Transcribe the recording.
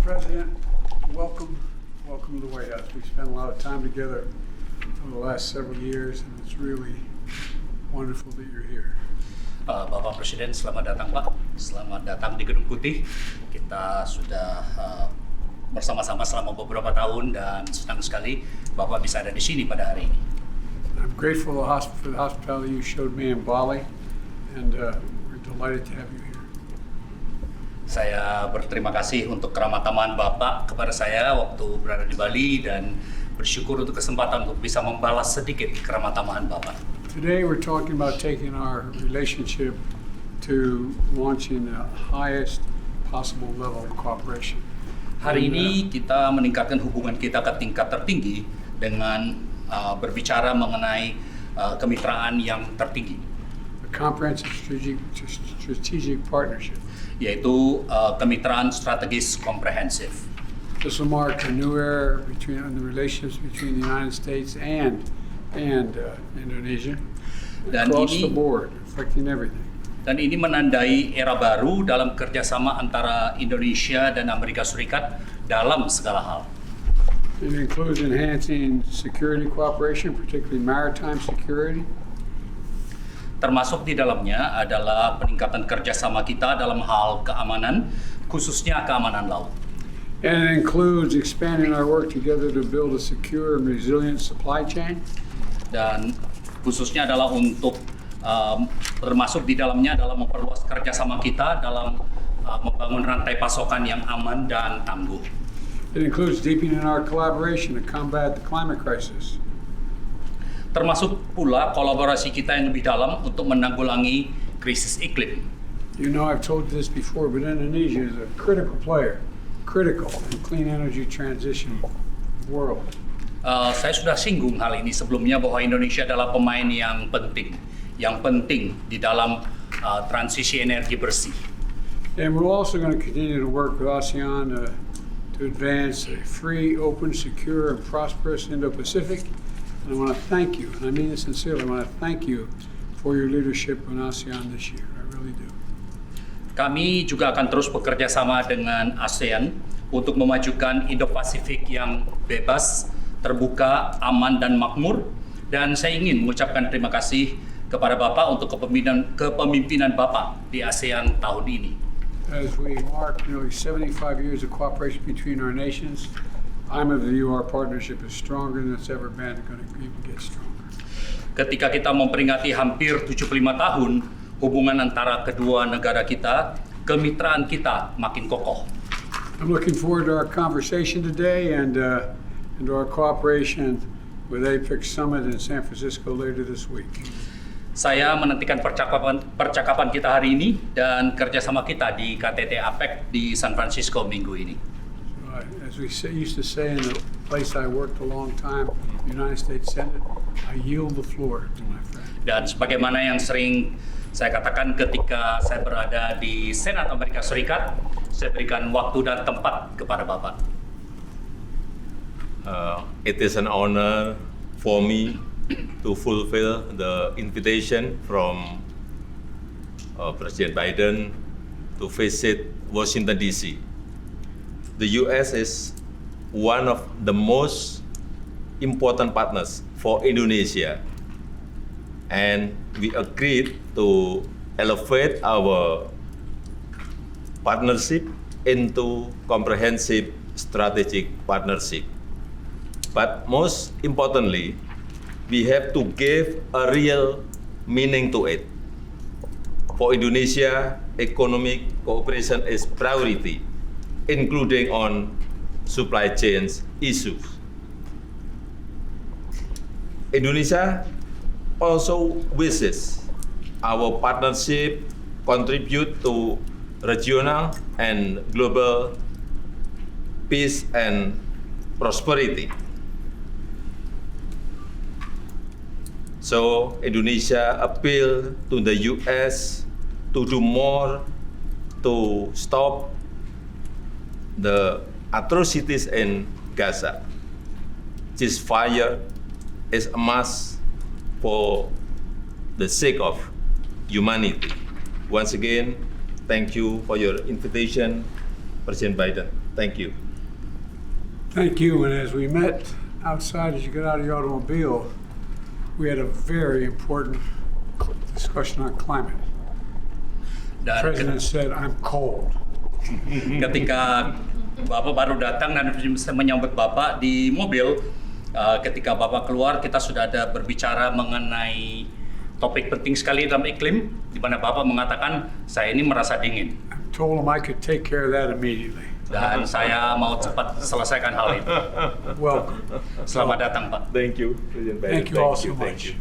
President, welcome to the White House. We spent a lot of time together over the last several years, and it's really wonderful that you're here. Bapak Presiden, selamat datang Pak. Selamat datang di Gedung Putih. Kita sudah bersama-sama selama beberapa tahun dan senang sekali Bapak bisa ada di sini pada hari ini. I'm grateful for the hospitality you showed me in Bali, and we're delighted to have you here. Saya berterima kasih untuk keramataman Bapak kepada saya waktu berada di Bali dan bersyukur untuk kesempatan untuk bisa membalas sedikit keramataman Bapak. Today we're talking about taking our relationship to launching the highest possible level of cooperation. Hari ini kita meningkatkan hubungan kita ke tingkat tertinggi dengan berbicara mengenai kemitraan yang tertinggi. A comprehensive strategic partnership. Yaitu kemitraan strategis komprehensif. This will mark a new era in the relations between the United States and Indonesia, Dan across ini the board, affecting everything. Dan ini menandai era baru dalam kerjasama antara Indonesia dan Amerika Serikat dalam segala hal. It includes enhancing security cooperation, particularly maritime security. Termasuk di dalamnya adalah peningkatan kerjasama kita dalam hal keamanan, khususnya keamanan laut. And it includes expanding our work together to build a secure and resilient supply chain. Dan khususnya adalah untuk termasuk di dalamnya adalah memperluas kerjasama kita dalam membangun rantai pasokan yang aman dan tangguh. It includes deepening our collaboration to combat the climate crisis. Termasuk pula kolaborasi kita yang lebih dalam untuk menanggulangi krisis iklim. You know, I've told you this before, but Indonesia is a critical player, critical in clean energy transition world. Saya sudah singgung hal ini sebelumnya bahwa Indonesia adalah pemain yang penting di dalam transisi energi bersih. And we're also going to continue to work with ASEAN to advance a free, open, secure, and prosperous Indo-Pacific. And I want to thank you, and I mean this sincerely, I want to thank you for your leadership in ASEAN this year. I really do. Kami juga akan terus bekerja sama dengan ASEAN untuk memajukan Indo-Pasifik yang bebas, terbuka, aman, dan makmur. Dan saya ingin mengucapkan terima kasih kepada Bapak untuk kepemimpinan Bapak di ASEAN tahun ini. As we mark nearly 75 years of cooperation between our nations, I'm of the view our partnership is stronger than it's ever been, and going to even get stronger. Ketika kita memperingati hampir 75 tahun hubungan antara kedua negara kita, kemitraan kita makin kokoh. I'm looking forward to our conversation today and to our cooperation with APEC Summit in San Francisco later this week. Saya menantikan percakapan kita hari ini dan kerjasama kita di KTT APEC di San Francisco minggu ini. As we used to say in the place I worked a long time, the United States Senate, I yield the floor to my friend. Dan sebagaimana yang sering saya katakan ketika saya berada di Senat Amerika Serikat, saya berikan waktu dan tempat kepada Bapak. It is an honor for me to fulfill the invitation from President Biden to visit Washington, D.C. The U.S. is one of the most important partners for Indonesia, and we agreed to elevate our partnership into comprehensive strategic partnership. But most importantly, we have to give a real meaning to it. For Indonesia, economic cooperation is priority, including on supply chains issues. Indonesia also wishes our partnership contribute to regional and global peace and prosperity. So Indonesia appeal to the US to do more to stop the atrocities in Gaza. Ceasefire is a must for the sake of humanity. Once again, thank you for your invitation, President Biden. Thank you. Thank you. And as we met outside, as you get out of your automobile, we had a very important discussion on climate. The Dan president said, "I'm cold." ketika Bapak baru datang dan menyambut Bapak di mobil, ketika Bapak keluar kita sudah ada berbicara mengenai topik penting sekali dalam iklim, di mana Bapak mengatakan saya ini merasa dingin I told him I could take care of that immediately. dan saya mau cepat selesaikan hal itu. Welcome. Selamat datang Pak. Thank you, President Biden. Thank you all so much. you.